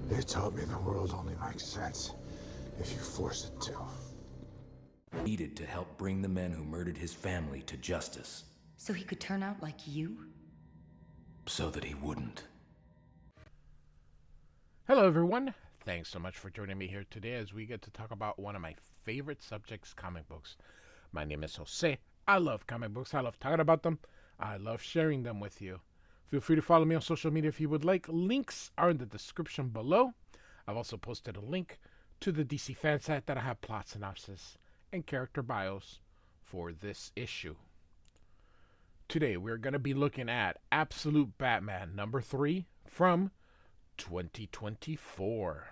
They taught me the world only makes sense if you force it to. Needed to help bring the men who murdered his family to justice. So he could turn out like you? So that he wouldn't. Hello, everyone. Thanks so much for joining me here today as we get to talk about one of my favorite subjects, comic books. My name is Jose. I love comic books. I love talking about them. I love sharing them with you. Feel free to follow me on social media if you would like. Links are in the description below. I've also posted a link to the DC fan site that I have plot synopsis and character bios for this issue. Today we're going to be looking at Absolute Batman number 3 from 2024.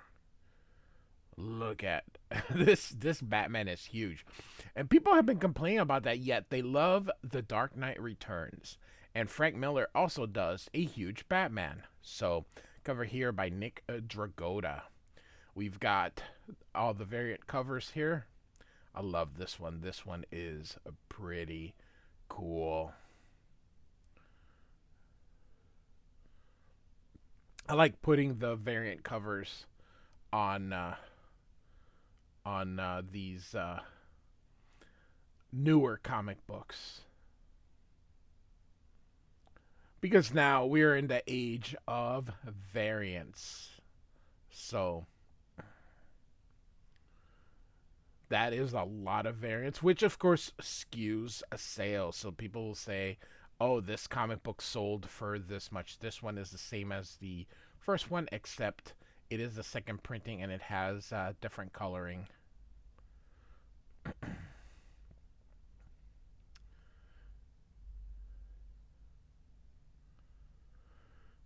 Look at this Batman is huge. And people have been complaining about that, yet they love The Dark Knight Returns. And Frank Miller also does a huge Batman. So, cover here by Nick Dragotta. We've got all the variant covers here. I love this one. This one is pretty cool. I like putting the variant covers on these newer comic books, because now we're in the age of variants. So that is a lot of variants, which of course skews a sale. So people will say, oh, this comic book sold for this much. This one is the same as the first one, except it is the second printing and it has different coloring.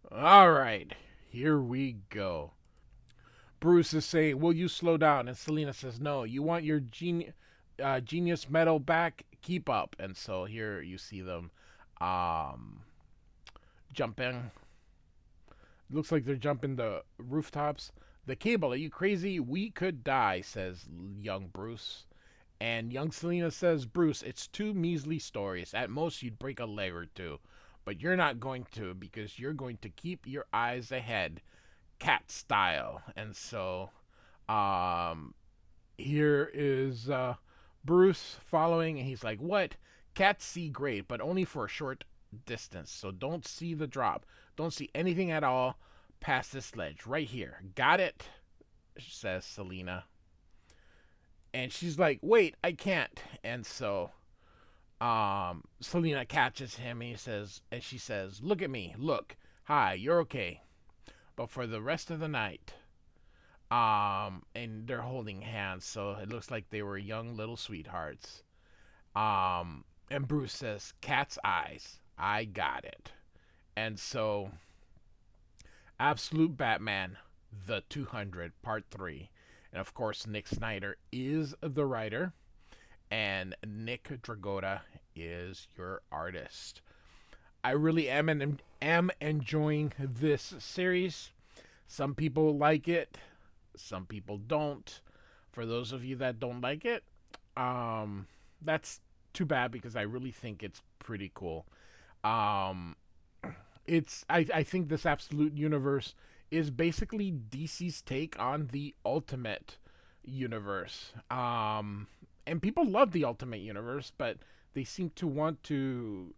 All right, here we go. Bruce is saying, will you slow down? And Selina says, no, you want your genius medal back? Keep up. And so here you see them jumping. Looks like they're jumping the rooftops. The Cable, are you crazy? We could die, says young Bruce. And young Selina says, Bruce, it's 2 measly stories. At most, you'd break a leg or 2. But you're not going to, because you're going to keep your eyes ahead, cat style. And so here is Bruce following, and he's like, what? Cats see great, but only for a short distance. So don't see the drop. Don't see anything at all past this ledge. Right here. Got it? Says Selina. And she's like, wait, I can't. And so Selina catches him, and she says, look at me. Look. Hi, you're okay. But for the rest of the night, and they're holding hands, so it looks like they were young little sweethearts. And Bruce says, cat's eyes. I got it. And so, Absolute Batman, the 200, Part 3. And of course, Nick Snyder is the writer, and Nick Dragotta is your artist. I really am enjoying this series. Some people like it, some people don't. For those of you that don't like it, that's too bad, because I really think it's pretty cool. I think this Absolute Universe is basically DC's take on the Ultimate Universe. And people love the Ultimate Universe, but they seem to want to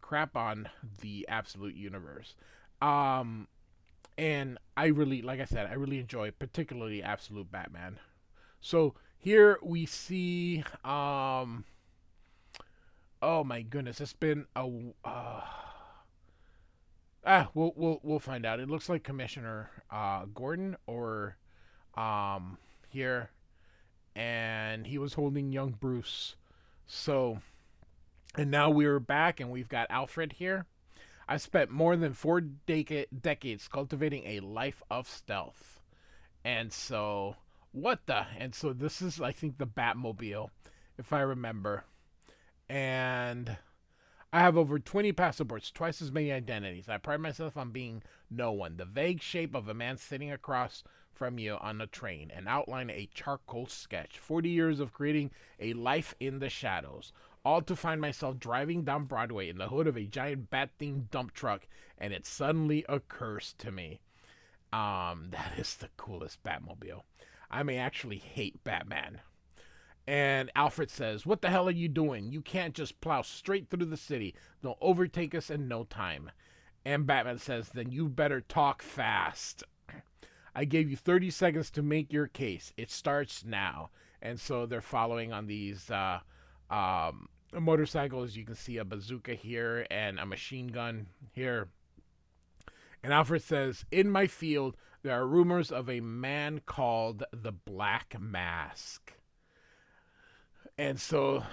crap on the Absolute Universe. And I really, like I said, I really enjoy particularly Absolute Batman. So here we see, oh my goodness, it's been a, we'll find out. It looks like Commissioner Gordon or here, and he was holding young Bruce. So, and now we're back, and we've got Alfred here. I spent more than 4 decades cultivating a life of stealth. And so, and so this is, I think, the Batmobile, if I remember. And I have over 20 passports, twice as many identities. I pride myself on being no one. The vague shape of a man sitting across from you on a train and outline a charcoal sketch. 40 years of creating a life in the shadows. All to find myself driving down Broadway in the hood of a giant bat-themed dump truck, and it suddenly occurs to me. That is the coolest Batmobile. I may actually hate Batman. And Alfred says, "What the hell are you doing? You can't just plow straight through the city. They'll overtake us in no time." And Batman says, "Then you better talk fast. I gave you 30 seconds to make your case. It starts now." And so they're following on these motorcycles. You can see a bazooka here and a machine gun here. And Alfred says, "In my field, there are rumors of a man called the Black Mask." And so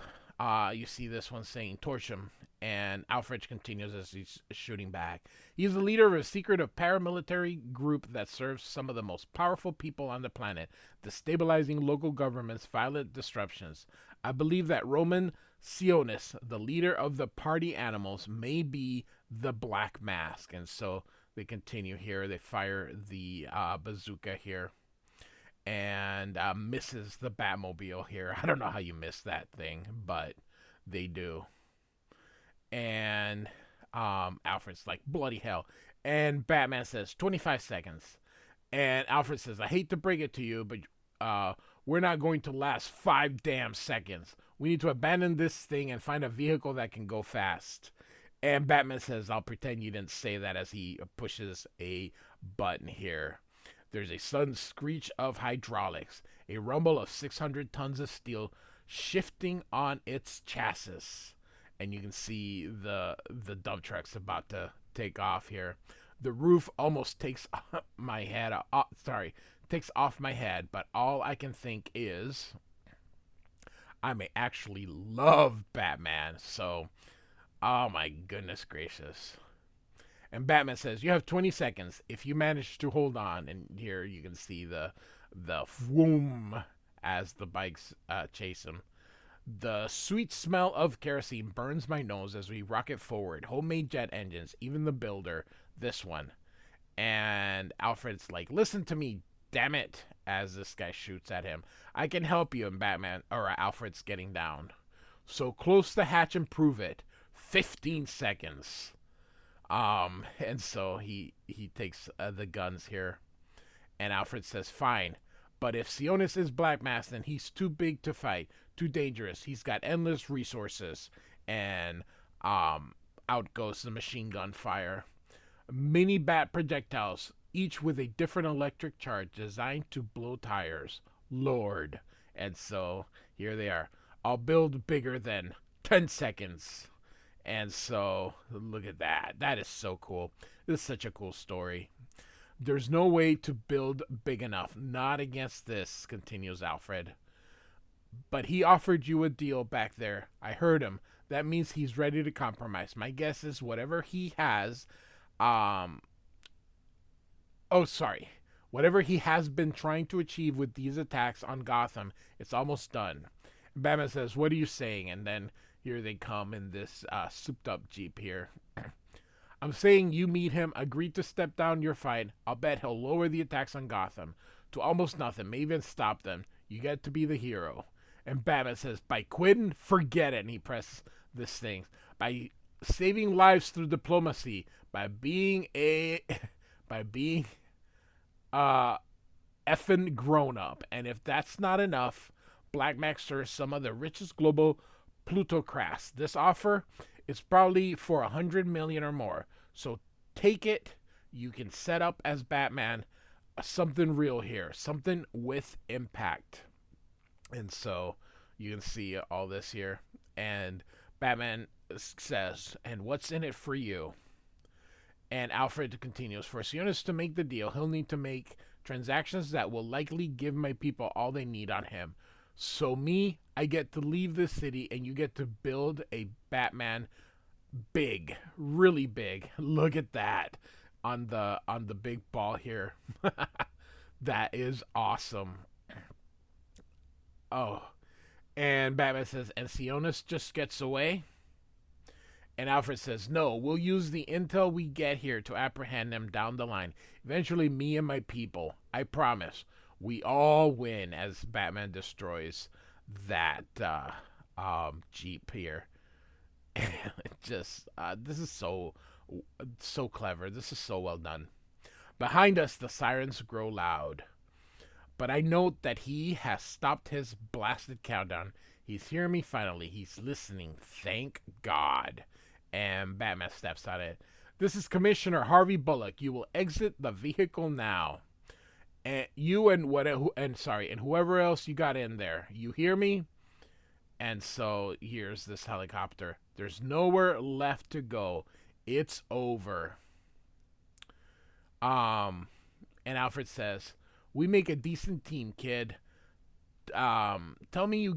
you see this one saying, "Torch him." And Alfred continues as he's shooting back. He's the leader of a secretive paramilitary group that serves some of the most powerful people on the planet, destabilizing local governments, violent disruptions. I believe that Roman Sionis, the leader of the party animals, may be the Black Mask. And so they continue here. They fire the bazooka here. And misses the Batmobile here. I don't know how you miss that thing, but they do. And Alfred's like, "Bloody hell." And Batman says, 25 seconds. And Alfred says, "I hate to break it to you, but we're not going to last 5 damn seconds. We need to abandon this thing and find a vehicle that can go fast." And Batman says, "I'll pretend you didn't say that," as he pushes a button here. There's a sudden screech of hydraulics, a rumble of 600 tons of steel shifting on its chassis. And you can see the dump truck's about to take off here. The roof almost takes my head takes off my head, but all I can think is I may actually love Batman. So, oh my goodness gracious. And Batman says, "You have 20 seconds. If you manage to hold on," and here you can see the vroom as the bikes chase him. "The sweet smell of kerosene burns my nose as we rocket forward. Homemade jet engines, even the builder, this one." And Alfred's like, "Listen to me, damn it," as this guy shoots at him. "I can help you." And Alfred's getting down. "So close the hatch and prove it. 15 seconds. And so he takes the guns here, and Alfred says, "Fine, but if Sionis is Black Mask, then he's too big to fight, too dangerous. He's got endless resources." And out goes the machine gun fire. Mini bat projectiles, each with a different electric charge designed to blow tires. Lord. And so here they are. "I'll build bigger than 10 seconds. And so, look at that. That is so cool. This is such a cool story. "There's no way to build big enough. Not against this," continues Alfred. "But he offered you a deal back there. I heard him. That means he's ready to compromise. My guess is whatever he has, whatever he has been trying to achieve with these attacks on Gotham, it's almost done." Batman says, "What are you saying?" And then here they come in this souped up Jeep here. "I'm saying you meet him, agree to step down your fight. I'll bet he'll lower the attacks on Gotham to almost nothing, maybe even stop them. You get to be the hero." And Batman says, "By quitting, forget it." And he presses this thing. "By saving lives through diplomacy, by being effing grown up. And if that's not enough, Black Max serves some of the richest global plutocrats. This offer is probably for 100 million or more. So take it. You can set up as Batman something real here, something with impact." And so you can see all this here. And Batman says, "And what's in it for you?" And Alfred continues, "For Sionis to make the deal, he'll need to make transactions that will likely give my people all they need on him. So me, I get to leave this city, and you get to build a Batman big, really big." Look at that on the big ball here. That is awesome. Oh, and Batman says, "And Sionis just gets away?" And Alfred says, "No, we'll use the intel we get here to apprehend them down the line. Eventually, me and my people. I promise. We all win," as Batman destroys that Jeep here. Just, this is so clever. This is so well done. Behind us, the sirens grow loud. But I note that he has stopped his blasted countdown. He's hearing me finally. He's listening. Thank God. And Batman steps on it. This is Commissioner Harvey Bullock. You will exit the vehicle now. And you and whoever else you got in there. You hear me? And so here's this helicopter. There's nowhere left to go. It's over. And Alfred says, "We make a decent team, kid. Tell me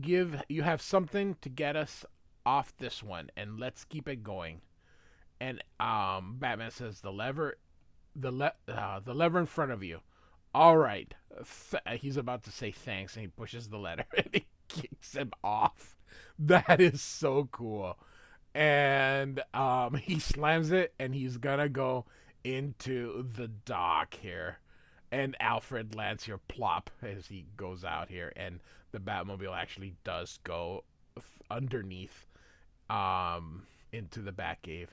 you have something to get us off this one, and let's keep it going." And Batman says, the lever in front of you. All right. He's about to say thanks, and he pushes the lever, and he kicks him off. That is so cool. And he slams it, and he's gonna go into the dock here. And Alfred lands here plop as he goes out here, and the Batmobile actually does go underneath into the Batcave.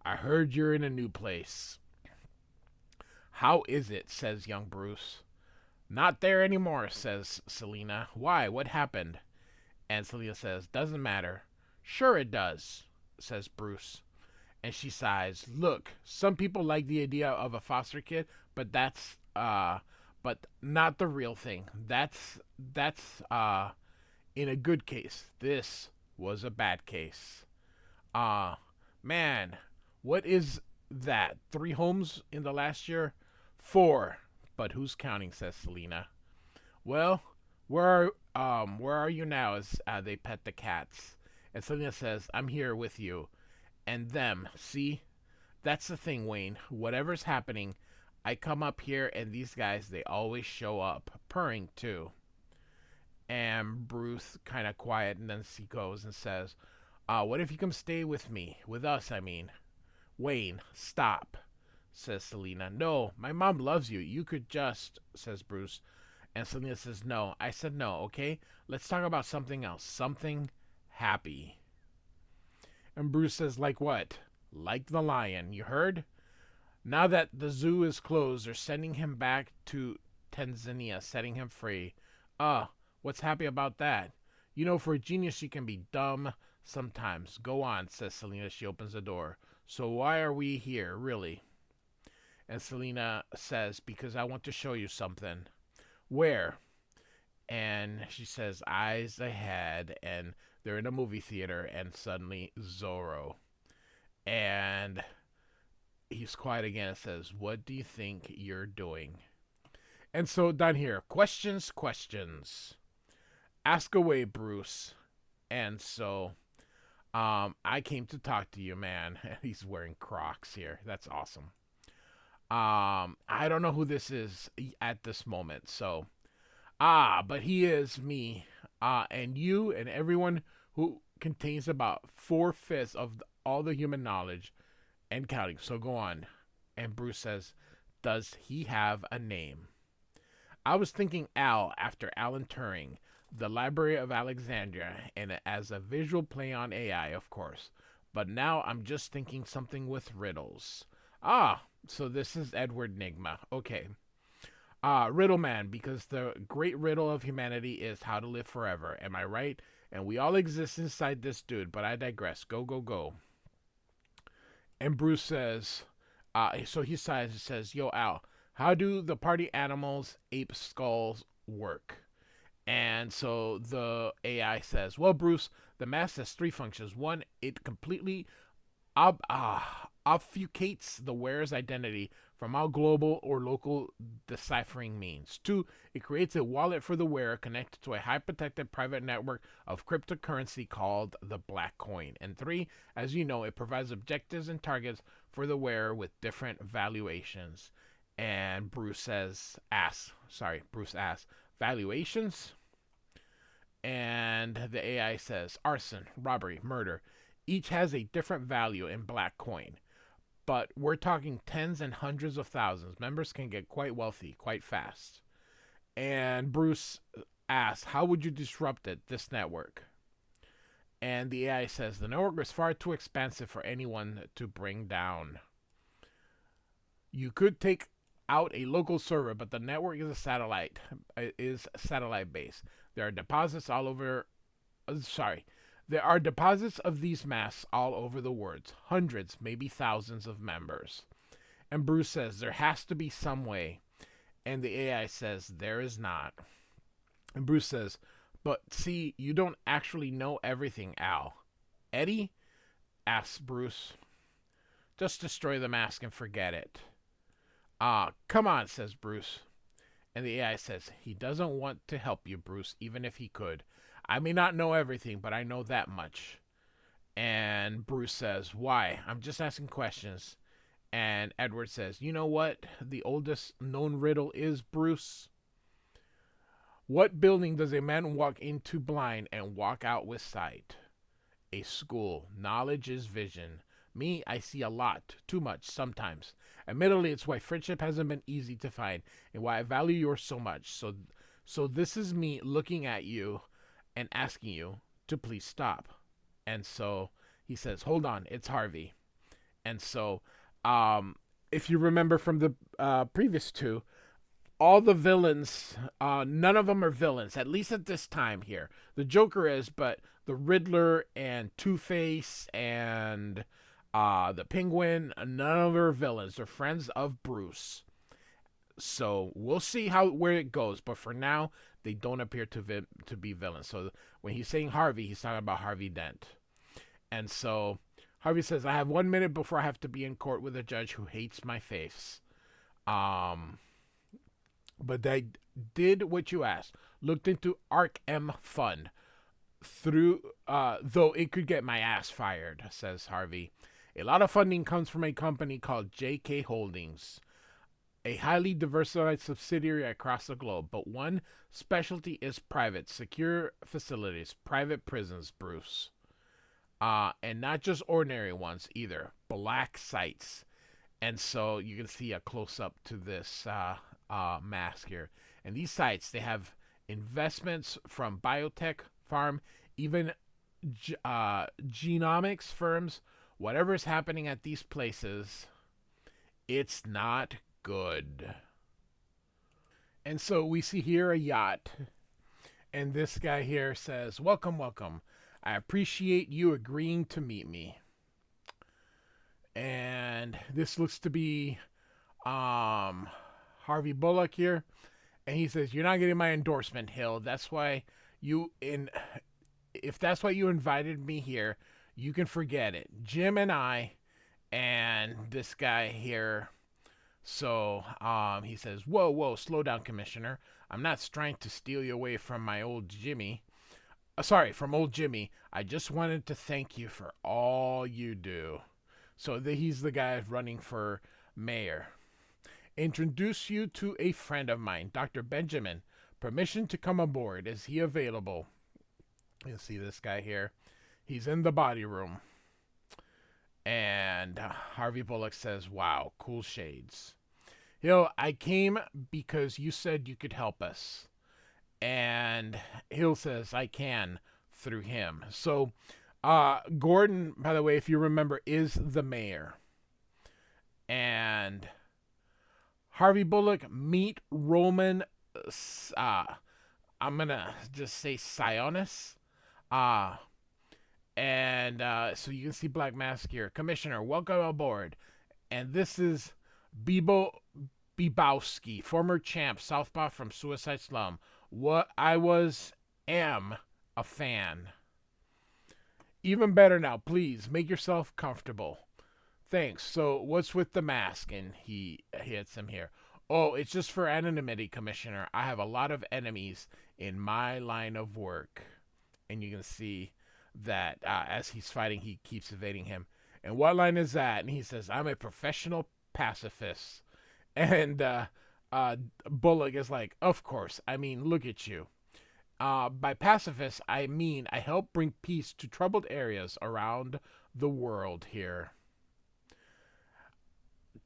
I heard you're in a new place. How is it? Says young Bruce. Not there anymore, says Selina. Why? What happened? And Selina says, doesn't matter. Sure it does, says Bruce. And she sighs. Look, some people like the idea of a foster kid, but that's but not the real thing. That's in a good case. This was a bad case. Man, what is that? 3 homes in the last year? 4. But who's counting, says Selina. Well, where are you now? As they pet the cats. And Selina says, I'm here with you. And them, see? That's the thing, Wayne. Whatever's happening, I come up here and these guys, they always show up. Purring, too. And Bruce kind of quiet, and then she goes and says, what if you come stay with me? With us, I mean. Wayne, stop, says Selina. No, my mom loves you. You could just, says Bruce. And Selina says, no. I said no, okay? Let's talk about something else. Something happy. And Bruce says, like what? Like the lion, you heard? Now that the zoo is closed, they're sending him back to Tanzania, setting him free. What's happy about that? You know, for a genius, you can be dumb sometimes. Go on, says Selina. She opens the door. So why are we here, really? And Selina says, because I want to show you something. Where? And she says, eyes ahead, and they're in a movie theater, and suddenly Zorro. And he's quiet again and says, what do you think you're doing? And so down here, questions. Ask away, Bruce. And so I came to talk to you, man. He's wearing Crocs here. That's awesome. I don't know who this is at this moment, so but he is me, and you and everyone who contains about 4/5 of all the human knowledge and counting. So go on. And Bruce says, does he have a name? I was thinking Al after Alan Turing, the Library of Alexandria, and as a visual play on AI, of course. But now I'm just thinking something with riddles. So this is Edward Nygma. Okay. Riddle man, because the great riddle of humanity is how to live forever. Am I right? And we all exist inside this dude, but I digress. Go. And Bruce says, so he sighs and says, yo, Al, how do the party animals, ape skulls work? And so the AI says, well, Bruce, the mask has 3 functions. 1, it completely obfuscates the wearer's identity from all global or local deciphering means. 2, it creates a wallet for the wearer connected to a high-protected private network of cryptocurrency called the Black Coin. And 3, as you know, it provides objectives and targets for the wearer with different valuations. And Bruce asks, valuations? And the AI says, arson, robbery, murder. Each has a different value in Black Coin. But we're talking tens and hundreds of thousands. Members can get quite wealthy quite fast. And Bruce asks, how would you disrupt this network? And the AI says, the network is far too expansive for anyone to bring down. You could take out a local server, but the network is satellite based. There are deposits all over. There are deposits of these masks all over the world, hundreds, maybe thousands of members. And Bruce says there has to be some way, and the AI says there is not. And Bruce says, but see, you don't actually know everything, Al. Eddie? Asks Bruce. Just destroy the mask and forget it. Come on, says Bruce. And the AI says, he doesn't want to help you, Bruce, even if he could. I may not know everything, but I know that much. And Bruce says, why? I'm just asking questions. And Edward says, you know what the oldest known riddle is, Bruce? What building does a man walk into blind and walk out with sight? A school. Knowledge is vision. Me, I see a lot, too much, sometimes. Admittedly, it's why friendship hasn't been easy to find, and why I value yours so much. So this is me looking at you and asking you to please stop. And so he says, hold on, it's Harvey. And so, if you remember from the previous two, all the villains, none of them are villains, at least at this time here. The Joker is, but the Riddler and Two-Face and the Penguin, none of them are villains. They're friends of Bruce. So we'll see where it goes. But for now, they don't appear to be villains. So when he's saying Harvey, he's talking about Harvey Dent. And so Harvey says, I have 1 minute before I have to be in court with a judge who hates my face. But they did what you asked. Looked into Arc M Fund. Though it could get my ass fired, says Harvey. A lot of funding comes from a company called JK Holdings, a highly diversified subsidiary across the globe, but one specialty is private, secure facilities, private prisons, Bruce. And not just ordinary ones either, black sites. And so you can see a close-up to this mask here. And these sites, they have investments from biotech, farm, even genomics firms. Whatever is happening at these places, it's not good. And so we see here a yacht. And this guy here says, welcome, welcome. I appreciate you agreeing to meet me. And this looks to be Harvey Bullock here. And he says, you're not getting my endorsement, Hill. That's why if that's why you invited me here, you can forget it. Jim and I and this guy here. So he says, whoa, slow down, Commissioner. I'm not trying to steal you away from my old Jimmy. From old Jimmy. I just wanted to thank you for all you do. So he's the guy running for mayor. Introduce you to a friend of mine, Dr. Benjamin. Permission to come aboard. Is he available? You'll see this guy here. He's in the body room. And Harvey Bullock says, wow, cool shades. Hill, I came because you said you could help us. And Hill says, I can through him. So Gordon, by the way, if you remember, is the mayor. And Harvey Bullock, meet Roman, I'm going to just say Sionis. And so you can see Black Mask here. Commissioner, welcome aboard. And this is Bibo Bibowski, former champ, Southpaw from Suicide Slum. What I am a fan. Even better now, please make yourself comfortable. Thanks. So what's with the mask? And he hits him here. Oh, it's just for anonymity, Commissioner. I have a lot of enemies in my line of work. And you can see that as he's fighting, he keeps evading him. And what line is that? And he says, I'm a professional pacifist. And Bullock is like, of course. I mean, look at you. By pacifist, I mean I help bring peace to troubled areas around the world here.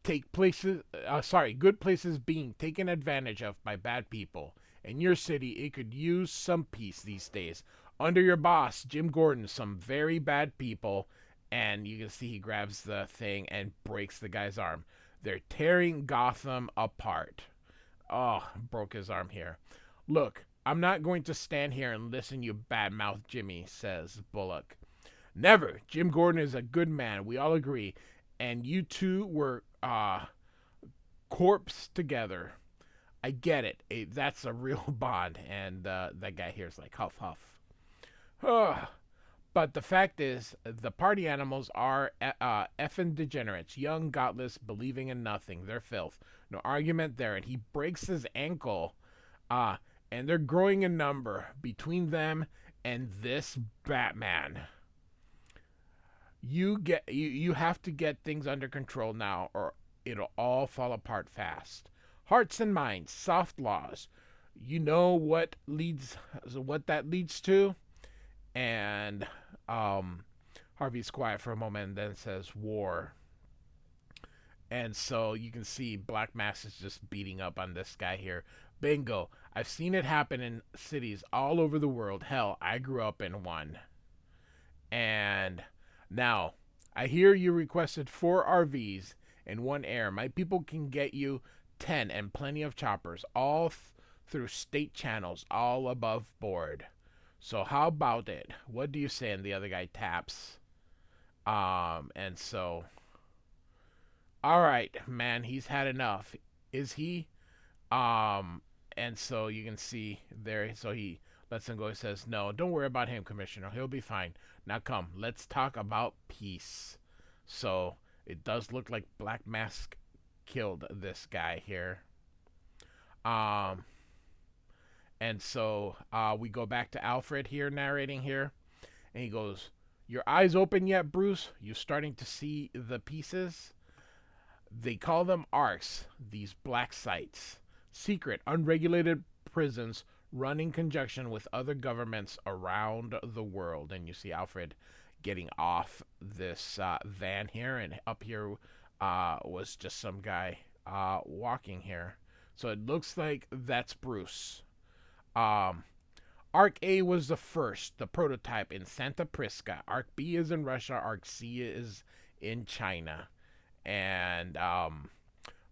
Good places being taken advantage of by bad people. In your city, it could use some peace these days. Under your boss, Jim Gordon, some very bad people. And you can see he grabs the thing and breaks the guy's arm. They're tearing Gotham apart. Oh, broke his arm here. Look, I'm not going to stand here and listen you badmouth Jimmy, says Bullock. Never. Jim Gordon is a good man. We all agree. And you two were corpse together. I get it. That's a real bond. And that guy here is like, huff, huff. But the fact is, the party animals are effing degenerates. Young, godless, believing in nothing. They're filth. No argument there. And he breaks his ankle. And they're growing in number between them and this Batman. You have to get things under control now, or it'll all fall apart fast. Hearts and minds, soft laws. You know what that leads to? And Harvey's quiet for a moment and then says war. And so you can see Black Mass is just beating up on this guy here. Bingo. I've seen it happen in cities all over the world. Hell, I grew up in one. And now, I hear you requested 4 RVs and 1 air. My people can get you 10 and plenty of choppers, all through state channels, all above board. So how about it? What do you say? And the other guy taps. And so, all right, man, he's had enough. Is he? And so you can see there, so he lets him go. He says, no, don't worry about him, Commissioner. He'll be fine. Now come, let's talk about peace. So it does look like Black Mask killed this guy here. And so we go back to Alfred here narrating here. And he goes, your eyes open yet, Bruce? You starting to see the pieces? They call them arcs, these black sites. Secret, unregulated prisons run in conjunction with other governments around the world. And you see Alfred getting off this van here. And up here was just some guy walking here. So it looks like that's Bruce. Arc A was the first, the prototype in Santa Prisca. Arc B is in Russia. Arc C is in China. And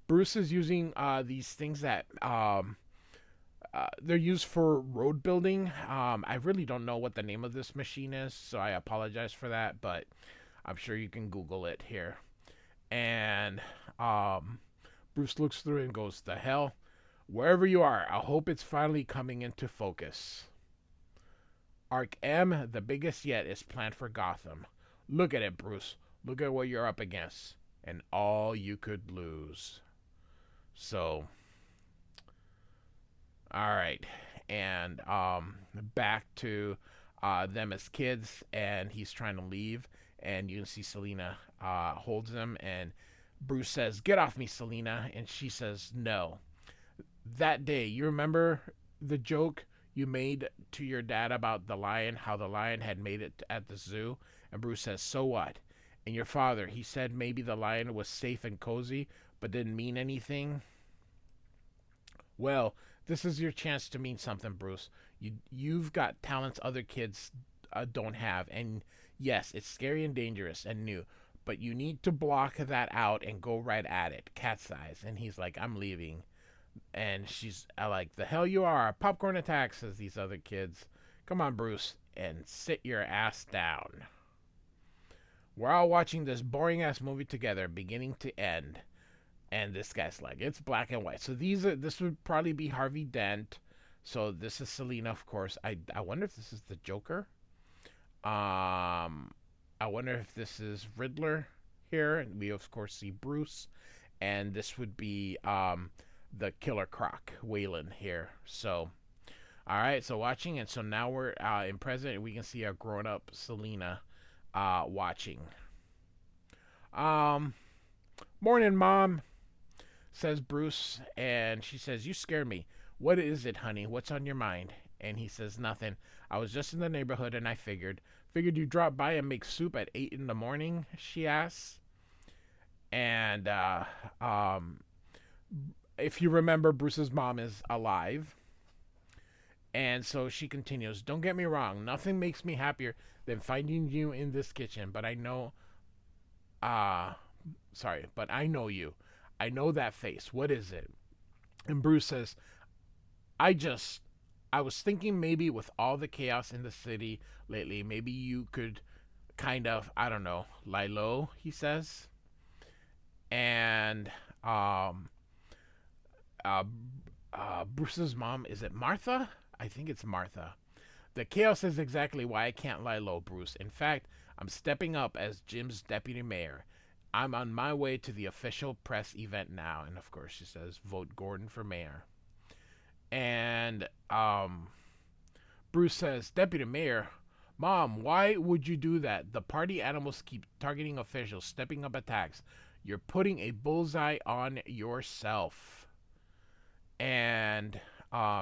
Bruce is using these things that they're used for road building. I really don't know what the name of this machine is, so I apologize for that, but I'm sure you can Google it here. And Bruce looks through it and goes, the hell? Wherever you are, I hope it's finally coming into focus. Arc M, the biggest yet, is planned for Gotham. Look at it, Bruce. Look at what you're up against. And all you could lose. So, all right. And back to them as kids. And he's trying to leave. And you can see Selina holds him. And Bruce says, get off me, Selina. And she says, no. That day, you remember the joke you made to your dad about the lion, how the lion had made it at the zoo? And Bruce says, so what? And your father, he said maybe the lion was safe and cozy, but didn't mean anything? Well, this is your chance to mean something, Bruce. You've got talents other kids don't have. And yes, it's scary and dangerous and new, but you need to block that out and go right at it. Cat's eyes. And he's like, I'm leaving. And she's like, the hell you are. Popcorn attack, says these other kids. Come on, Bruce, and sit your ass down. We're all watching this boring-ass movie together, beginning to end. And this guy's like, it's black and white. So this would probably be Harvey Dent. So this is Selina, of course. I wonder if this is the Joker. I wonder if this is Riddler here. And we, of course, see Bruce. And this would be the Killer Croc, Waylon here. So, all right, so watching. And so now we're in present, and we can see a grown-up Selina watching. Morning, Mom, says Bruce. And she says, you scare me. What is it, honey? What's on your mind? And he says, nothing. I was just in the neighborhood, and I figured you'd drop by and make soup at 8 in the morning, she asks. And if you remember, Bruce's mom is alive. And so she continues, don't get me wrong, nothing makes me happier than finding you in this kitchen, but I know you. I know that face. What is it? And Bruce says, I was thinking maybe with all the chaos in the city lately, maybe you could kind of, I don't know, lie low, he says. And uh, Bruce's mom, is it Martha? I think it's Martha. The chaos is exactly why I can't lie low, Bruce. In fact, I'm stepping up as Jim's deputy mayor. I'm on my way to the official press event now. And of course, she says, vote Gordon for mayor. And Bruce says, Deputy Mayor, Mom, why would you do that? The party animals keep targeting officials, stepping up attacks. You're putting a bullseye on yourself. And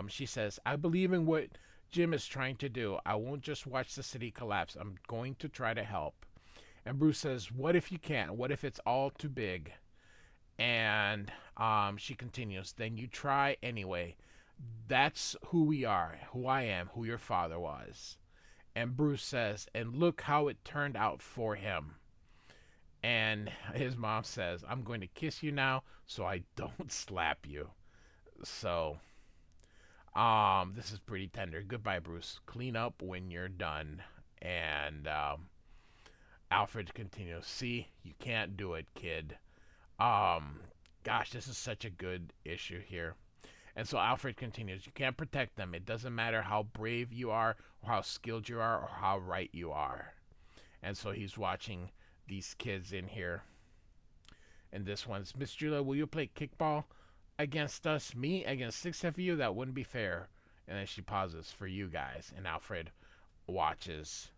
she says, I believe in what Jim is trying to do. I won't just watch the city collapse. I'm going to try to help. And Bruce says, what if you can't? What if it's all too big? And she continues, then you try anyway. That's who we are, who I am, who your father was. And Bruce says, and look how it turned out for him. And his mom says, I'm going to kiss you now so I don't slap you. So, this is pretty tender. Goodbye, Bruce. Clean up when you're done. And Alfred continues, see, you can't do it, kid. Gosh, this is such a good issue here. And so Alfred continues, you can't protect them. It doesn't matter how brave you are, or how skilled you are, or how right you are. And so he's watching these kids in here. And this one's, Miss Julia, will you play kickball against us? Me against 6 of you? That wouldn't be fair. And then she pauses, for you guys. And Alfred watches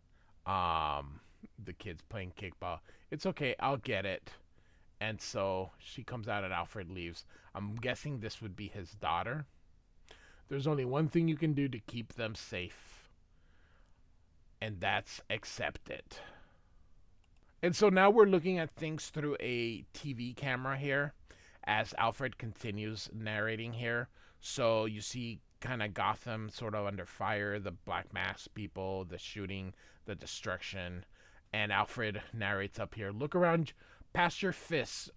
the kids playing kickball. It's okay, I'll get it. And so she comes out and Alfred leaves. I'm guessing this would be his daughter. There's only one thing you can do to keep them safe. And that's accept it. And so now we're looking at things through a TV camera here as Alfred continues narrating here. So you see kind of Gotham sort of under fire, the Black Mask people, the shooting, the destruction. And Alfred narrates up here, look around past your fists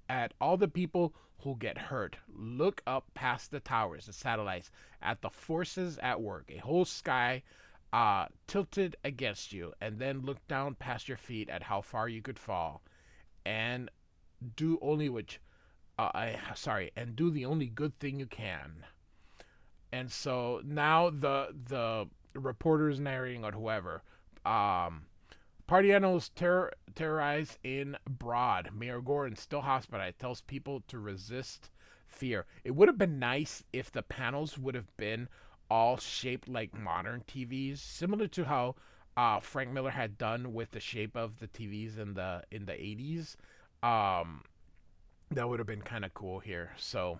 at all the people who get hurt. Look up past the towers, the satellites, at the forces at work, a whole sky tilted against you, and then look down past your feet at how far you could fall, and do only and do the only good thing you can. And so now the reporters narrating, or whoever, party animals terrorize in Broad. Mayor Gordon, still hospitalized, tells people to resist fear. It would have been nice if the panels would have been all shaped like modern TVs, similar to how Frank Miller had done with the shape of the TVs in the 80s. That would have been kind of cool here. So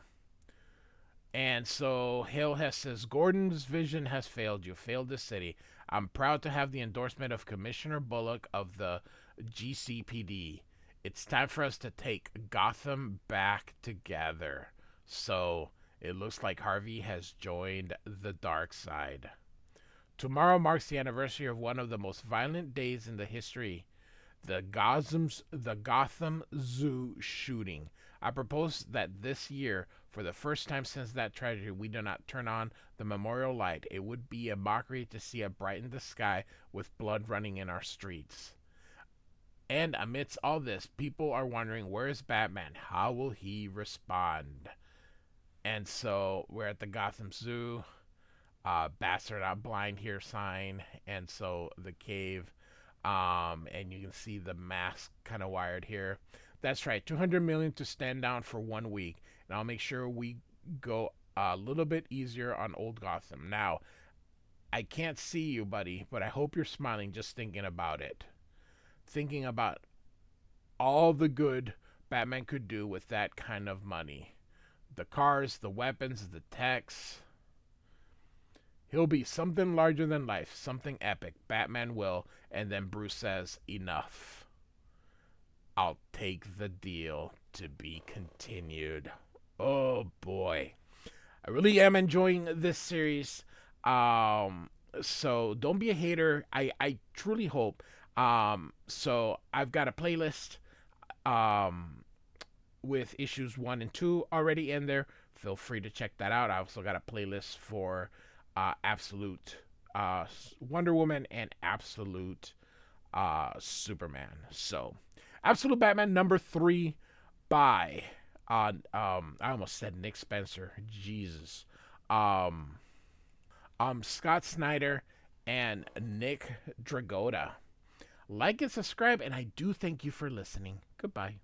Hale Hess says, Gordon's vision has failed you, failed the city. I'm proud to have the endorsement of Commissioner Bullock of the GCPD. It's time for us to take Gotham back together. So it looks like Harvey has joined the dark side. Tomorrow marks the anniversary of one of the most violent days in the history, the Gotham Zoo shooting. I propose that this year, for the first time since that tragedy, we do not turn on the memorial light. It would be a mockery to see it brighten the sky with blood running in our streets. And amidst all this, people are wondering, where is Batman? How will he respond? And so we're at the Gotham Zoo. Bats are not blind here sign. And so the cave. And you can see the mask kind of wired here. That's right, $200 million to stand down for 1 week. And I'll make sure we go a little bit easier on old Gotham. Now, I can't see you, buddy, but I hope you're smiling just thinking about it. Thinking about all the good Batman could do with that kind of money. The cars, the weapons, the techs. He'll be something larger than life, something epic. Batman will. And then Bruce says, enough. I'll take the deal, to be continued. Oh boy. I really am enjoying this series. So don't be a hater. I truly hope. So I've got a playlist with issues 1 and 2 already in there. Feel free to check that out. I also got a playlist for Absolute Wonder Woman and Absolute Superman. So, Absolute Batman number 3 by I almost said Nick Spencer. Jesus. Scott Snyder and Nick Dragotta. Like and subscribe, and I do thank you for listening. Goodbye.